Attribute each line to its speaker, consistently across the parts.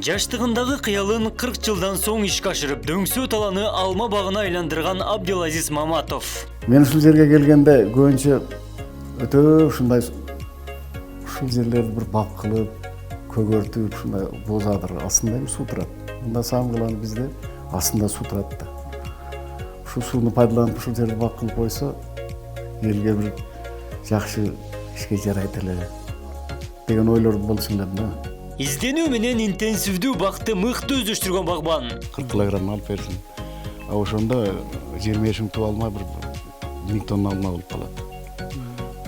Speaker 1: Жаштыгындагы кыялын 40 жылдан соң ишке ашырып, дөңсө таланы алма багына айландырган Абдилазиз Маматов.
Speaker 2: Мен ушул жерге келгенде көбүнчө өтө ушундай ушул жерлерди бир бак кылып, көгөртүп, ушундай бозадыр, астында эми суу турат. Мында саамгылан бизде астында суу турат да. Ушул сууну пайдаланып ушул жерди бак кылып койсо, элге бир жакшы ишке жарайт эле деген ойлор болчу элем да.
Speaker 1: Изденүү менен интенсивдүү бакты мыкты өздөштүргөн багбан.
Speaker 2: 40 килограмм алып берсин. А ошондо 25 мың туп алма, 1000 тонна алма болуп калат.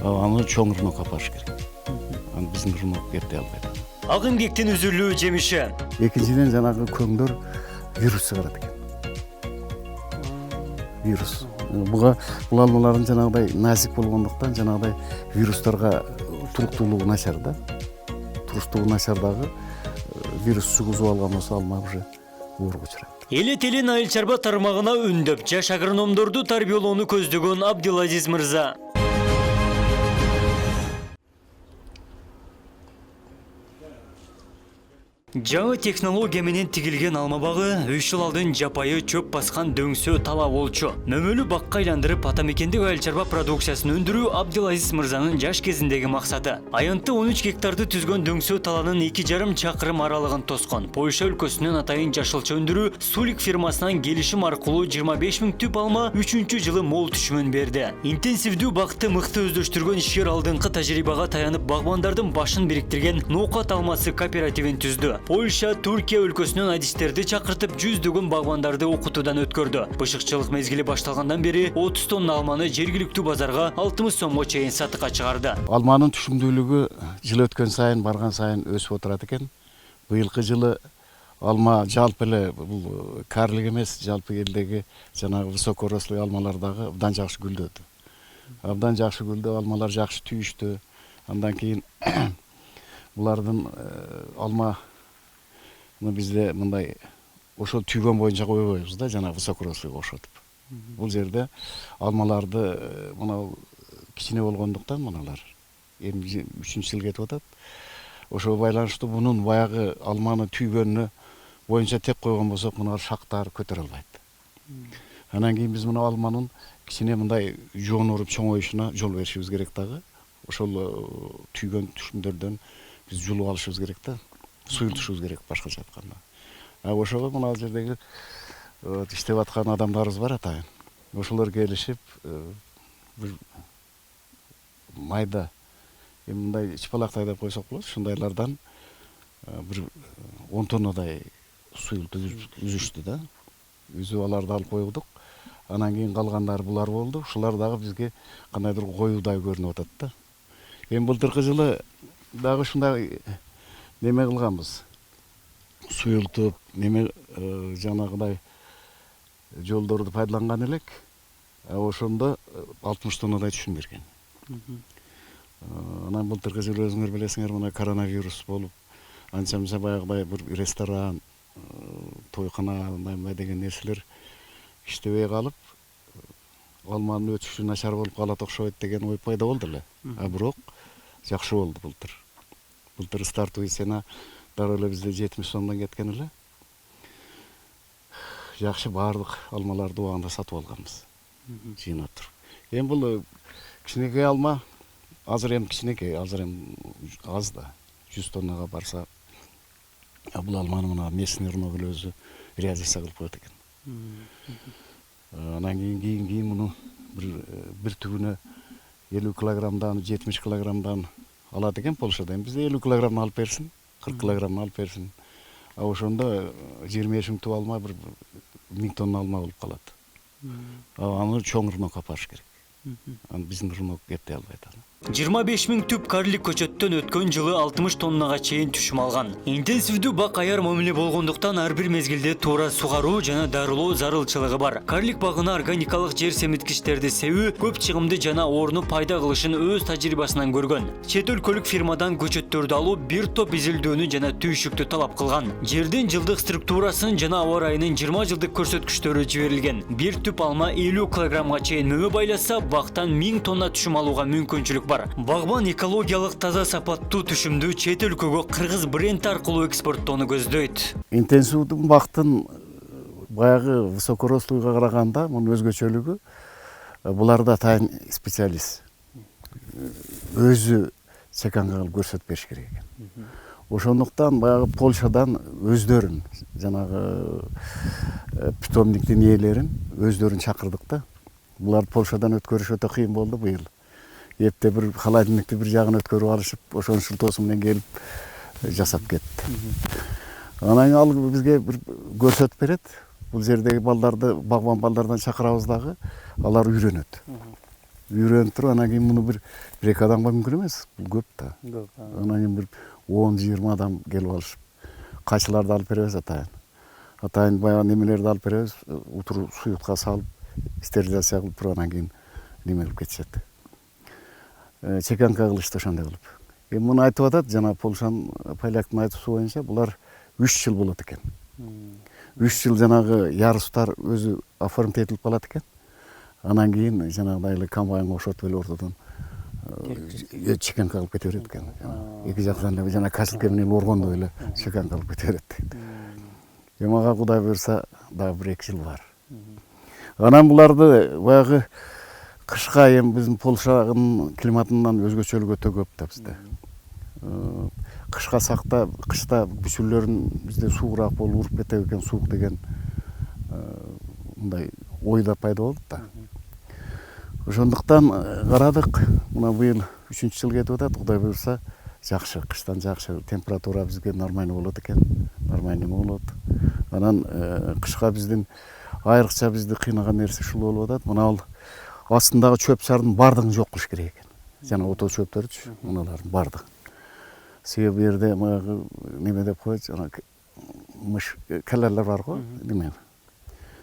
Speaker 2: Аны чоң рынокко апарыш керек. Аны биздин рынок кете албайт.
Speaker 1: Ак эмгектин үзүлүү жемиши.
Speaker 2: Экинчиден жанагы көңдөр вирус чыгарат экен. Вирус. Бул алмалардын жанагыдай назик болгондуктан жанагыдай вирустарга туруктуулугу начар да. Туруктуулугу начардагы вирус чугузуп алган болсо алма уже ооруга учурайт.
Speaker 1: Эле-телен айыл чарба тармагына үндөп, жаш агрономдорду тарбиялоону көздөгөн Абдилазиз мырза. Жаңы технология менен тигилген алма багы 3 жыл алдын жапайы чөп баскан дөңсө тала болчу. Мөмөлүү бакка айландырып атамекендик айыл чарба продукциясын өндүрүү Абдилазиз мырзанын жаш кезиндеги максаты. Аянты 13 гектарды түзгөн дөңсө таланын 2,5 чакырым аралыгын тоскон. Польша өлкөсүнөн атайын жашылча өндүрүү Сулик фирмасынан келишим аркылуу 25 000 түп алма 3-чү жылы мол түшүмүн берди. Интенсивдүү бакты мыкты өздөштүргөн ишкер алдыңкы тажрыйбага таянып багбандардын башын бириктирген Ноокат алмасы кооперативин түздү. Польша, Түркия өлкөсүнөн адистерди чакыртып жүздөгөн багбандарды окутуудан өткөрдү. Бышыкчылык мезгили башталгандан бери 30 тонна алманы жергиликтүү базарга 60 сомго чейин сатыкка чыгарды.
Speaker 2: Алманын түшүмдүүлүгү жыл өткөн сайын барган сайын өсүп отурат экен. Быйылкы жылы алма жалпы эле бул карлик эмес, жалпы элдеги жанагы высокорослый алмалардагы абдан жакшы гүлдөдү. Абдан жакшы гүлдөө, алмалар жакшы түйүштү. Андан кийин булардын алма бизде мындай ошол түйгөн боюнча койбойбуз да, жана высокорослыйга окшотуп. Бул жерде алмаларды мына кичине болгондуктан мыналар эми 3-жыл кетип атат. Ошого байланыштуу бунун баягы алманы түйгөнүнө боюнча теп койгон болсок, мына шактар көтөрө албайт. Анан кийин биз мына алманын кичине мындай жонуруп чоңоюшуна жол беришибиз керек дагы. Ошол түйгөн түшүмдөрдөн биз жулуп алышыбыз керек да. Суюлтушубуз керек башкача айтканда. Ошого мына жердеги иштеп аткан адамдарыбыз бар атайын. Ошолор келишип бир майда мындай чыпалактай деп койсок болот, ушундайлардан бир 10 тоннадай суюлтуп үзүштү да. Үзүп аларды алып койдук. Анан кийин калгандары булар болду. Ушулар дагы бизге кандайдыр коюудай көрүнүп атат да. Эми былтыркы жылы дагы ушундай неме кылганбыз. Суюлтуп, неме жанагыдай жолдорду пайдаланган элек. Ошондо 60 тоннадай түшүм берген. Анан былтыркы жылы өзүңөр билесиңер, мына коронавирус болуп, анча-мынча баягыдай бир ресторан, тойкана, мындай деген нерселер иштебей калып, алманын өтүшү начар болуп калат окшойт деген ой пайда болду эле. Бирок жакшы болду былтыр. Былтыр стартовый цена дароо эле бизде 70 сомдон кеткен эле. Жакшы баардык алмаларды убагында сатып алганбыз. Жыйнап туруп. Эми бул кичинекей алма, азыр эми кичинекей, азыр эми аз да. 100 тоннага барса, бул алманы мына местный рынок эле өзү реализация кылып коет экен. Анан кийин муну бир түгүнө 50 килограммдан, 70 килограммдан алат экен Польшада. Бизде 50 килограмм алып берсин, 40 килограмм алып берсин. Ошондо 25 000 туп алма, 1000 тонна алма болуп калат. Аны чоң рынокко апарыш керек. Аны биздин рынок кете албайт.
Speaker 1: 25 000 түп карлик көчөттөн өткөн жылы 60 тоннага чейин түшүм алган. Интенсивдүү бак аяр мамиле болгондуктан ар бир мезгилде туура сугаруу жана дарылоо зарылчылыгы бар. Карлик багына органикалык жер семиткичтерди себүү көп чыгымды жана орну пайда кылышын өз тажрыйбасынан көргөн. Чет өлкөлүк фирмадан көчөттөрдү алуу бир топ изилдөөнү жана түйшүктү талап кылган. Жердин жылдык структурасын жана аба ырайынын 20 жылдык көрсөткүчтөрү жиберилген. Бир түп алма 50 килограммга чейин мөмө байласа, бактан 1000 тонна түшүм алууга мүмкүнчүлүк бар. бар. Багбан экологиялык таза сапаттуу түшүмдү чет өлкөгө кыргыз бренд аркылуу экспорттоону көздөйт.
Speaker 2: Интенсивдүү бактын баягы высокорослыйга караганда мунун өзгөчөлүгү буларда тайын специалист өзү чеканга кылып көрсөтүп бериш керек экен. Ошондуктан баягы Польшадан өздөрүн жанагы питомниктин ээлерин өздөрүн чакырдык да. Булар Польшадан өткөрүш өтө кыйын болду быйыл. Эпте бир холодильникти бир жагын өткөрүп алышып, ошонун шылтоосу менен келип жасап кетти. Анан ал бизге бир көрсөтүп берет. Бул жердеги балдарды, багбан балдардан чакырабыз дагы, алар үйрөнөт. Үйрөнүп туруп анан кийин муну бир эки адамга мүмкүн эмес. Бул көп да. Анан кийин бир 10-20 адам келип алышып, кайчыларды алып беребиз атайын. Атайын баягы немелерди алып беребиз, утуру суюкка салып, стерилизация кылып туруп анан кийин неме кылып кетишет. Чеканка кылышты ошондой кылып. Эми муну айтып атат, жана Полшанын поляктын айтуусу боюнча булар 3 жыл болот экен. 3 жыл жанагы ярыстар өзү оформить этилип калат экен. Анан кийин жанагыдай эле комбайнга окшотуп эле ортодон чеканка кылып кете берет экен. Эки жактан эле жана касилке менен ургондой эле чеканка кылып кете берет. Эми ага Кудай буйрса дагы 1-2 жыл бар. Анан буларды баягы кышка эми биздин Полшанын климатынан өзгөчөлүгү өтө көп да бизде. Кышка сакта, кышта бүчүрлөрүн бизде суураак болуп уруп кетет экен, суук деген мындай ой да пайда болду да. Ошондуктан карадык, мына быйыл 3-жыл кетип атат, Кудай буйрса жакшы, кыштан жакшы температура бизге нормально болот экен, нормально болот. Анан кышка биздин айрыкча бизди кыйнаган нерсе ушул болуп атат. Мына ал астындагы чөп чардын бардыгын жок кылыш керек экен. Жана ото чөптөрчү, муналардын бардыгы. Себеби бу жерде баягы неме деп коет, жана мыш келелер бар го, неме?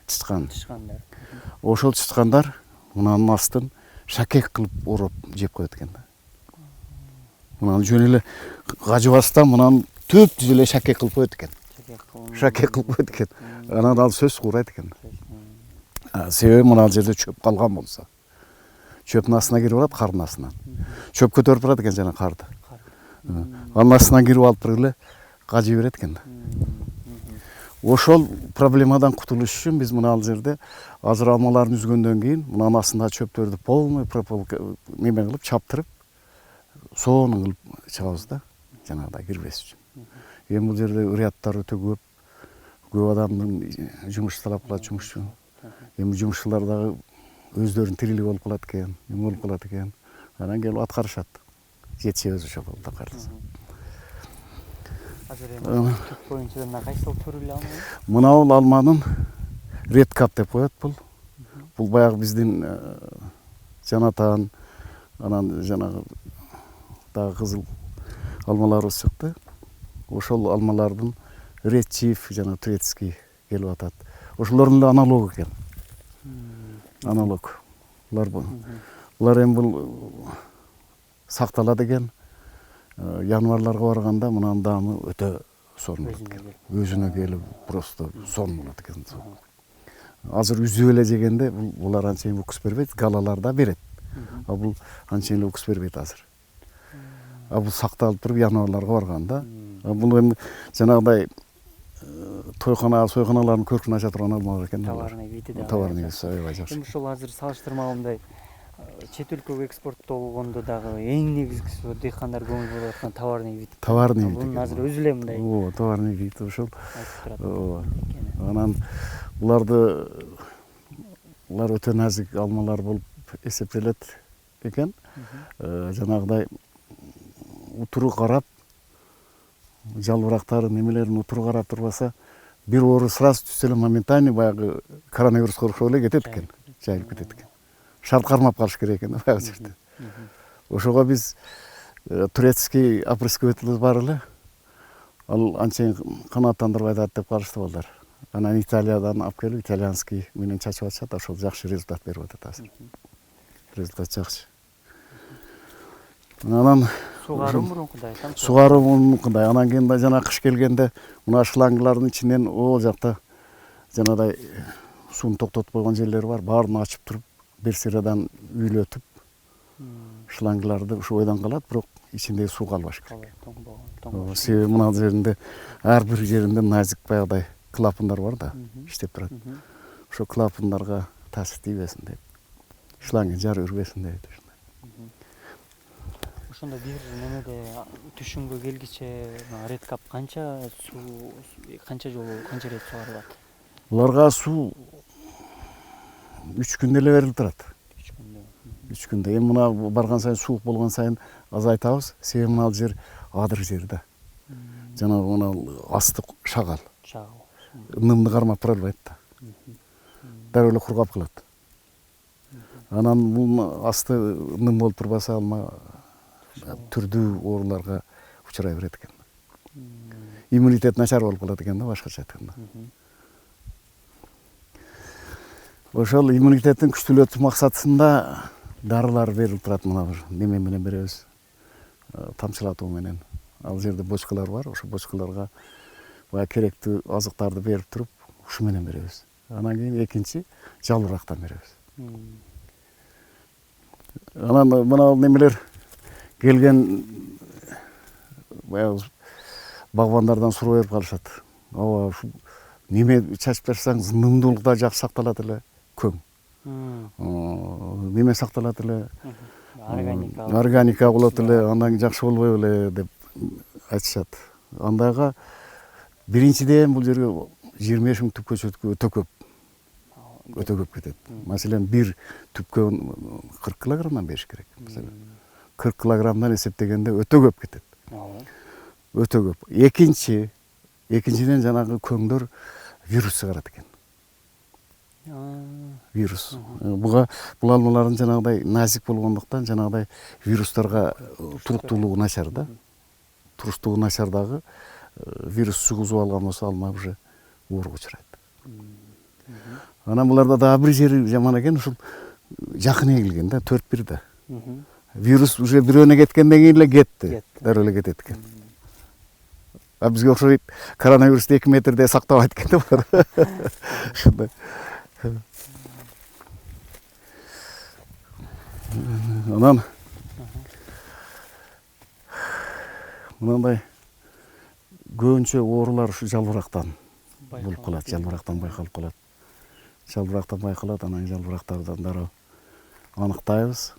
Speaker 2: Чычкан.
Speaker 1: Чычкандар.
Speaker 2: Ошол чычкандар мунанын астын шакек кылып ороп жеп коет экен да. Мунаны жөн эле кажыбастан мунаны түп-түз эле шакек кылып коет экен. Шакек кылып коет экен. Анан ал сөз куурайт экен. Себеби мына жерде чөп калган болсо. Чөптүн астына кирип алат, кардын астынан. Чөп көтөрүп турат экен жана карды. Анын астынан кирип алып туруп эле кажый берет экен. Ошол проблемадан кутулуш үчүн биз мына ал жерде азыр алмаларын үзгөндөн кийин мунун астындагы чөптөрдү полный прополка неме кылып чаптырып, сонун кылып чыгабыз да, жанагыдай кирбес үчүн. Эми бул жерде рядтар өтө көп. Көп адамдын жумуш талап кылат жумушчу. Эми жумушчулар дагы өздөрүнүн тирилиги болуп калат экен, эме болуп калат экен. Анан келип аткарышат. Жетишебиз ошол болду кайрылса.
Speaker 1: Азыр эми түп боюнча мына кайсыл түрү эле алма?
Speaker 2: Мынау алманын ред кап деп коет бул. Бул баягы биздин жанатан, анан жанагы дагы кызыл алмаларыбыз чыкты. Ошол алмалардын ред чиф жана турецкий келип атат. Ошолордун эле аналогу экен. Аналог. Булар эми бул сакталат экен. Январларга барганда мунун даамы өтө сонун болот экен. Өзүнө келип просто сонун болот экен. Азыр үзүп эле жегенде булар анчейин укус бербейт, галалар да берет. А бул анчейин эле укус бербейт азыр. А бул сакталып туруп январларга барганда, бул эми жанагыдай тойкана, сойканалардын көркүн ача турган алма бар экен.
Speaker 1: Товарный види да.
Speaker 2: Товарный види, аябай жакшы.
Speaker 1: Эми ушул азыр салыштырмалуу мындай чет өлкөгө экспорттолгондо дагы эң негизгиси дыйкандар көңүл буруп аткан товарный вид.
Speaker 2: Товарный вид.
Speaker 1: Бул азыр өзү эле мындай.
Speaker 2: Ооба, товарный вид ошол.
Speaker 1: Айтып турат.
Speaker 2: Анан булар өтө назик алмалар болуп эсептелет экен. Жанагыдай утуру карап, жалбырактары немелерин утуру карап турбаса, бир оору сразу түшсө эле моментально баягы коронавируска окшоп эле кетет экен, жайылып кетет экен. Шарт кармап калыш керек экен баягы жерде. Ошого биз турецкий опрыскивателибиз бар эле. Ал анчейин канааттандырып атат деп калышты балдар. Анан Италиядан алып келип, итальянский менен чачып атышат, ошол жакшы результат берип атат азыр. Результат жакшы. Анан
Speaker 1: Сугаруу мурункудай, там.
Speaker 2: Сугаруу мурункудай. Анан кийин жана кыш келгенде мына шланглардын ичинен ол жакта жанагыдай сууну токтотуп койгон жерлери бар. Баарын ачып туруп, берсирадан үйлөтүп, шлангыларды ушу ойдан калат, бирок ичиндеги суу калбаш керек.
Speaker 1: Тоңбогон.
Speaker 2: Себеби мына жеринде ар бир жеринде назик баягыдай клапандар бар да, иштеп турат. Ошо клапандарга таасир тийбесин деп, шланги жары үрбесин деп.
Speaker 1: Ошондо бир немеде түшүмгө келгиче редкап канча суу, канча жолу, канча рет сугарылат?
Speaker 2: Буларга суу 3 күндө эле берилип турат.
Speaker 1: 3 күндө.
Speaker 2: 3 күндө. Эми мына барган сайын суук болгон сайын азайтабыз. Себеби мына жер адыр жер да. Жанагы мына асты шагал.
Speaker 1: Шагал.
Speaker 2: Нымды кармап тура албайт да. Дароо эле кургап калат. Анан бул асты ным болуп турбаса алма түрдүү ооруларга учурай берет экен. Иммунитет начар болуп калат экен да, башкача айтканда. Ошол иммунитеттин күчтүүлөтүү максатында дарылар берилип турат, мына бир неме менен беребиз. Тамчылатуу менен. Ал жерде бочкалар бар, ошо бочкаларга бая керектүү азыктарды берип туруп, ушу менен беребиз. Анан кийин экинчи жалбырактан беребиз. Анан мына немелер келген баягы багбандардан суроо берип калышат. Ооба, ушу неме чачып берсеңиз нымдуулукта жакшы сакталат эле, көң. Неме сакталат эле, органика болот эле, андан жакшы болбой эле деп айтышат. Андайга биринчиден бул жерге 25 000 түпкө чөткө өтө көп кетет. Маселен, бир түпкө 40 килограммдан бериш керек. 40 килограммдан эсептегенде өтө көп кетет. Өтө көп. Экинчиден жанагы көңдөр вирус чыгарат экен. Вирус. Бул алмалардын жанагыдай назик болгондуктан жанагыдай вирустарга туруктуулугу начар да. Туруктуулугу начар дагы вирус жугузуп алган болсо алма уже ооруга учурайт. Анан буларда дагы бир жери жаман экен, ушул жакын эгилген да, 4-1 да. Вирус уже бирөөнө кеткенден кийин эле кетти. Дароо эле кетет экен. А бизге окшойт, коронавирусту 2 метрде сактабайт экен да булар. Ушундай. Анан мындай көбүнчө оорулар ушу жалбырактан болуп калат, жалбырактан байкалып калат. Жалбырактан байкалат, анан жалбырактардан дароо аныктайбыз.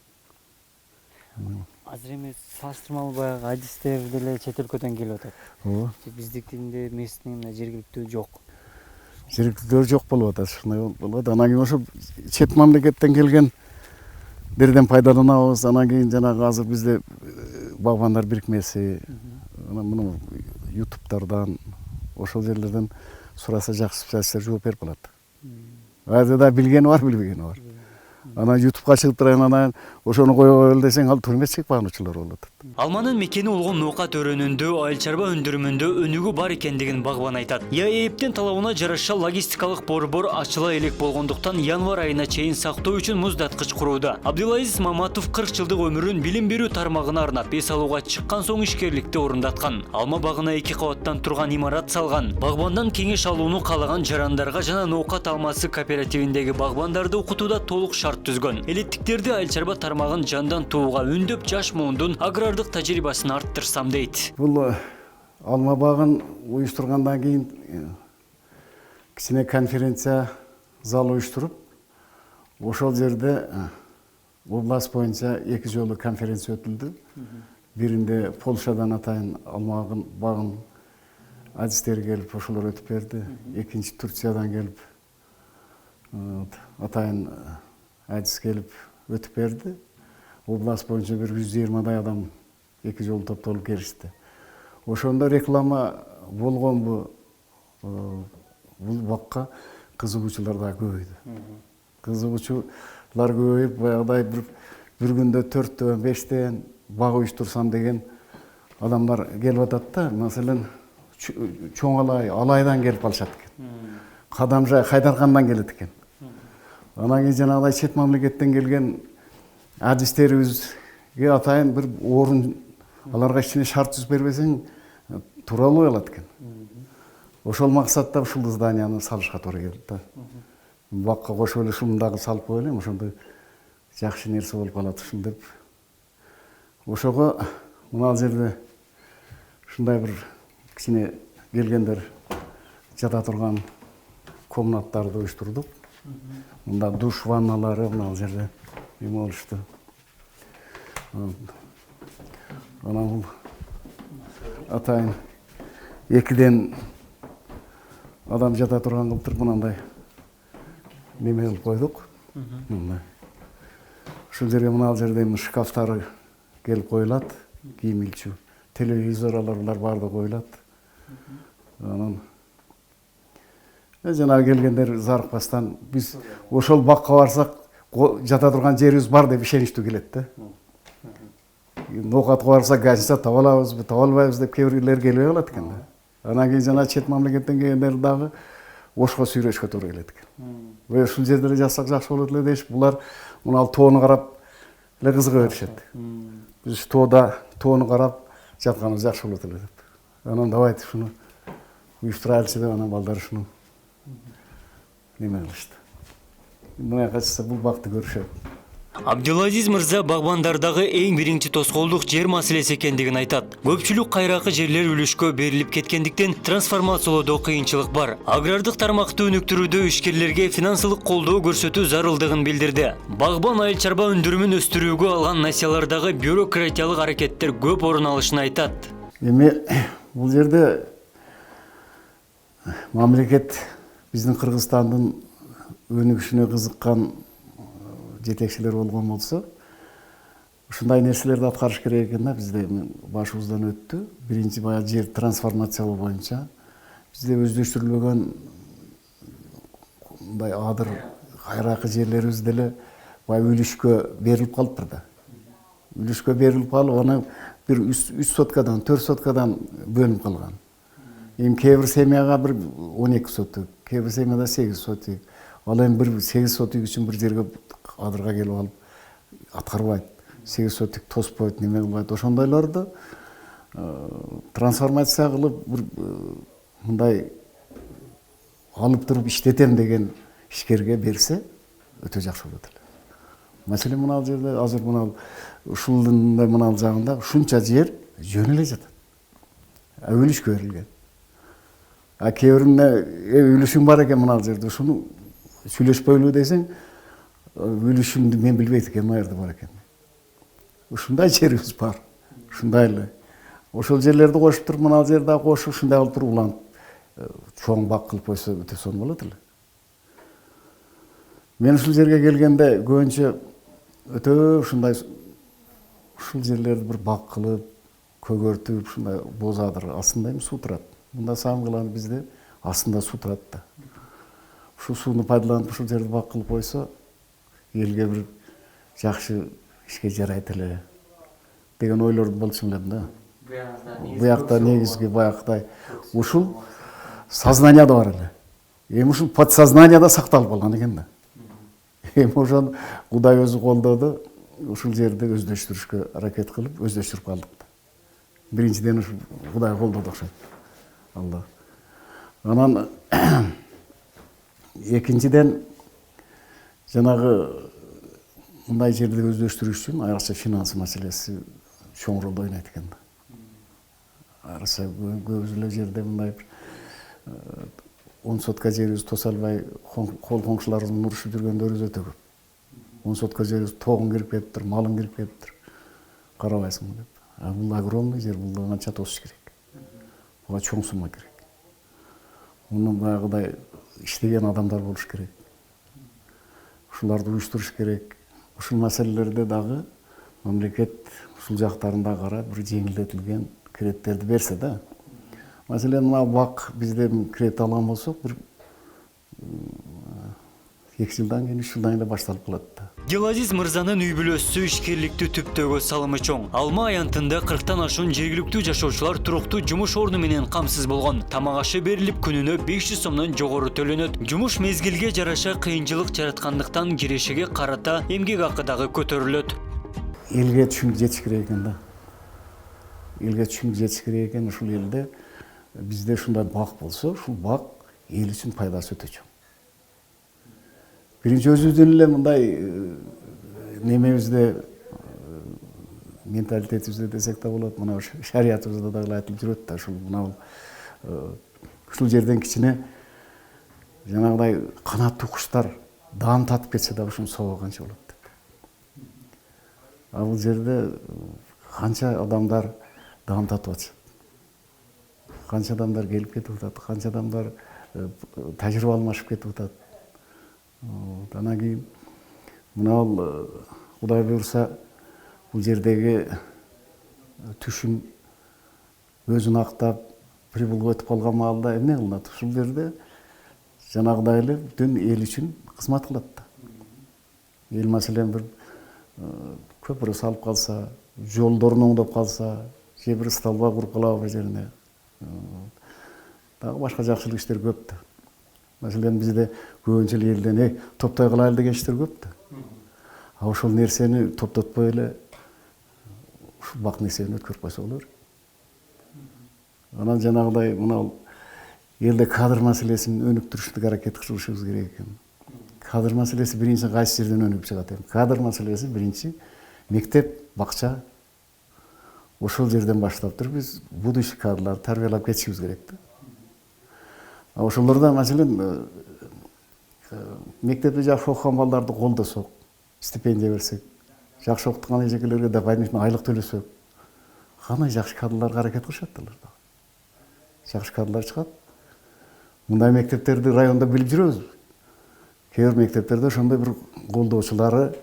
Speaker 1: Азыр эми салыштырмалуу баягы адистер деле чет өлкөдөн келип атат.
Speaker 2: Ооба.
Speaker 1: Биздикинде местный жергиликтүү жок.
Speaker 2: Жергиликтүү жок болуп атат, ушундай болуп. Анан кийин ошо чет мамлекеттен келген дерден пайдаланабыз. Анан кийин жанагы азыр бизде багбандар бирикмеси, анан муну ютубтардан, ошол жерлерден сураса жакшы специалисттер жооп берип калат. Азырда билгени бар, билбегени бар. Анан ютубка чыгып турайын, анан ошону кое коелу десең, ал түрмө чыкпаган болот.
Speaker 1: Алманын мекени болгон ноокат өрөөнүндө, айыл чарба өндүрүмүндө өнүгүү бар экендигин багбан айтат. ЯЭПтин талабына жараша логистикалык борбор ачыла элек болгондуктан январь айына чейин сактоо үчүн муздаткыч курууда. Абдулазиз Маматов 40 жылдык өмүрүн билим берүү тармагына арнап эс алууга чыккан соң ишкерликти орундаткан. Алма багына 2 кабаттан турган имарат салган. Багбандан кеңеш алууну каалаган жарандарга жана ноокат алмасы кооперативиндеги багбандарды окутууда толук шарт түзгөн. Элеттиктерди айыл чарба тармагын жандан тууга үндөп, жаш муундун агрардык тажрыйбасын арттырсам дейт.
Speaker 2: Бул алма багын уюштургандан кийин кичине конференция зал уюштуруп, ошол жерде область боюнча 2 жолу конференция өтүлдү. Биринде Польшадан атайын алма багын адистери келип ошолор өтүп берди. Экинчи Турциядан келип атайын адис келип өтүп берди. Область боюнча бир 120 адам 2 жолу топтолуп келишти. Ошондо реклама болгонбу, бул бакка кызыгуучулар да көбөйдү. Кызыгуучулар көбөйүп, баягыдай бир күндө 4-төн 5тен бак уюштурсам деген адамдар келип атат да. Маселен, чоң алайдан келип калышат экен. Кадамжай Кайдаркандан келет экен. Анан кийин жанагыдай чет мамлекеттен келген адистерибизге атайын бир орун, аларга ичине шарт түзүп бербесең тура албай калат экен. Ошол максатта ушул зданияны салышка туура келди да. Бакка кошуп эле ушуну дагы салып коелу, ошондо жакшы нерсе болуп калат ушул деп Ошого мына жерде ушундай бир кичине келгендер жата турган комнаттарды уюштурдук. Мында душ ванналары мына жерде эме болушту. Анан бул атайын экиден адам жата турган кылып мынандай неме кылып койдук. Мындай. Ушул жерге мына жерде шкафтары келип коюлат, кийим илчү. Телевизорлар баардыгы коюлат. Анан жанагы келгендер зарыкпастан биз ошол бакка барсак жата турган жерибиз бар деп ишеничтүү келет да. Ноокатка барсак гостиница таба алабызбы, таба албайбыз деп кээ бирлер келбей калат экен да. Анан кийин жана чет мамлекеттен келгендер дагы ошко сүйрөшкө туура келет экен. Ушул жерде жазсак жакшы болот эле дейиш. Булар мына тоону карап эле кызыга беришет. Биз тоону карап жатканыбыз жакшы болот эле деп. Анан давайте шуну уюштурайлычы деп анан балдар шуну неме кылышты. Мына качса бул бакты көрүшөт.
Speaker 1: Абдилазиз мырза багбандардагы эң биринчи тоскоолдук жер маселеси экендигин айтат. Көпчүлүк кайракы жерлер үлүшкө берилип кеткендиктен трансформациялоодо кыйынчылык бар. Агрардык тармакты өнүктүрүүдө ишкерлерге финансылык колдоо көрсөтүү зарылдыгын билдирди. Багбан айыл чарба өндүрүмүн өстүрүүгө алган насиялардагы бюрократиялык аракеттер көп орун алышын айтат.
Speaker 2: Эми бул жерде мамлекет биздин Кыргызстандын өнүгүшүнө кызыккан жетекчилер болгон болсо, ушундай нерселерди аткарыш керек экен да. Бизде башыбыздан өттү. Биринчи баягы жер трансформациялоо боюнча бизде өздөштүрүлбөгөн мындай адыр кайракы жерлерибиз деле баягы үлүшкө берилип калыптыр да. Үлүшкө берилип калып, аны бир 3 соткадан, 4 соткадан бөлүнүп калган. Эми кээ бир семьяга бир 12 соток, кээ бир семьяда 8 соток. Ал эми бир 8 соток үчүн бир жерге адырга келип алып аткарбайт. 8 соток тоспойт, неме кылбайт. Ошондойлорду трансформация кылып бир мындай алып туруп иштетем деген ишкерге берсе өтө жакшы болот эле. Маселен мына жерде азыр мына ушулдун мына жагында ушунча жер жөн эле жатат. Үлүшкө берилген. Кээ биринде үлүшүң бар экен мына жерде, ушуну сүйлөшпөйлү десең, үлүшүмдү мен билбейт экенмин, ал жерде бар экен. Ушундай жерибиз бар. Ушундай эле. Ошол жерлерди кошуп туруп, мына жерде кошуп, ушундай кылып туруп улантып, чоң бак кылып койсо өтө сонун болот эле. Мен ушул жерге келгенде көбүнчө өтө ушундай ушул жерлерди бир бак кылып, көгөртүп, ушундай боз адыр астында эми суу турат. Мында Самгылан бизде астында суу турат да. Ушул сууну пайдаланып ушул жерди бак кылып койсо, элге бир жакшы ишке жарайт эле деген ойлорду болчу элем да. Буякта негизги баягыдай ушул сознанияда бар эле. Эми ушул подсознанияда сакталып калган экен да. Эми ошону Кудай өзү колдоду, ушул жерди өздөштүрүшкө аракет кылып, өздөштүрүп калдык да. Биринчиден ушул Кудай колдоду окшойт. Алла. Анан экинчиден жанагы мындай жерди өздөштүрүш үчүн айрыкча финанс маселеси чоң ролду ойнойт экен да. Айрыкча көп эле жерде мындай 10 сотка жерибиз тоса албай кол коңшуларыбыздын урушуп жүргөндөрүбүз өтө көп. 10 сотка жерибиз тогун кирип кетиптир, малың кирип кетиптир. Карабайсыңбы деп. Бул огромный жер, бул канча тосуш керек. Буга чоң сумма керек. Муну баягыдай иштеген адамдар болуш керек. Ушуларды уюштуруш керек. Ушул маселелерде дагы мамлекет ушул жактарында карап бир жеңилдетилген кредиттерди берсе да. Маселен мына бак бизде кредит алган болсок, бир 2 жылдан кийин 3 жылдан эле башталып калат да.
Speaker 1: Абдилазиз мырзанын үй бүлөсү ишкерликти түптөгө салымы чоң. Алма аянтында 40тан ашуун жергиликтүү жашоочулар туруктуу жумуш орну менен камсыз болгон. Тамак ашы берилип, күнүнө 500 сомдон жогору төлөнөт. Жумуш мезгилге жараша кыйынчылык жараткандыктан кирешеге карата эмгек акы дагы көтөрүлөт.
Speaker 2: Элге түшүнүк жетиш керек экен да. Элге түшүнүк жетиш керек экен. Ушул элде бизде ушундай бак болсо, ушул бак эл үчүн пайдасы өтө чоң. Биринчи өзүбүздүн эле мындай немебизде менталитетибизде десек да болот, мына шариятыбызда дагы айтылып жүрөт да, ушул мына ушул жерден кичине жанагыдай канаттуу куштар даам татып кетсе дагы ушунун соогу канча болот деп. А бул жерде канча адамдар даам татып атышат, канча адамдар келип кетип атат, канча адамдар тажрыйба алмашып кетип атат. Анан кийин мына Кудай буйрса бул жердеги түшүм өзүн актап прибылга өтүп калган маалда эмне кылынат? Ушул жерде жанагыдай эле бүтүн эл үчүн кызмат кылат да. Эл маселен бир көпүрө салып калса, жолдорун оңдоп калса, же бир столба куруп калабы жерине. Дагы башка жакшылык иштер көп да. Маселен бизде көбүнчө элден топтой кылайлы деген иштер көп да. А ошол нерсени топтотпой эле ушул бак нерсени өткөрүп койсо болор. Анан жанагыдай мына элде кадр маселесин өнүктүрүшкө аракет кылышыбыз керек экен. Кадр маселеси биринчи кайсы жерден өнүгүп чыгат экен? Кадр маселеси биринчи мектеп, бакча. Ошол жерден баштап туруп биз будущий кадрларды тарбиялап кетишибиз керек да. А ошолорда маселен мектепте жакшы окуган балдарды колдосок, стипендия берсек, жакшы окуткан эжекелерге дополнительно айлык төлөсөк, кандай жакшы кадрларга аракет кылышат алар да. Жакшы кадрлар чыгат. Мындай мектептерди районда билип жүрөбүз. Кээ бир мектептерде ошондой бир колдоочулары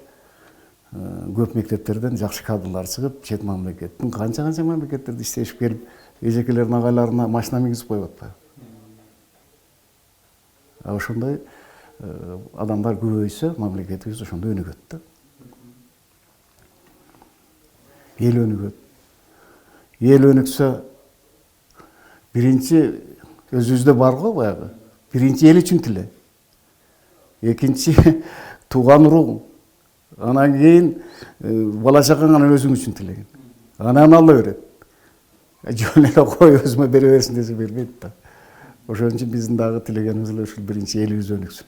Speaker 2: көп мектептерден жакшы кадрлар чыгып, чет мамлекеттин канча мамлекеттерде иштешип келип, эжекелердин агайларына машина мингизип коюп атпайбы? А ошондой адамдар көбөйсө, мамлекетибиз ошондой өнүгөт да. Эл өнүгөт. Эл өнүксө, биринчи өзүбүздө бар го баягы. Биринчи эл үчүн тиле. Экинчи тууган уруң. Анан кийин бала чакаң анан өзүң үчүн тилеген. Анан Алла берет. Жөн эле кой өзүмө бере берсин десе бербейт да. Ошон үчүн биздин дагы тилегенибиз эле ушул биринчи элибиз өнүксүн.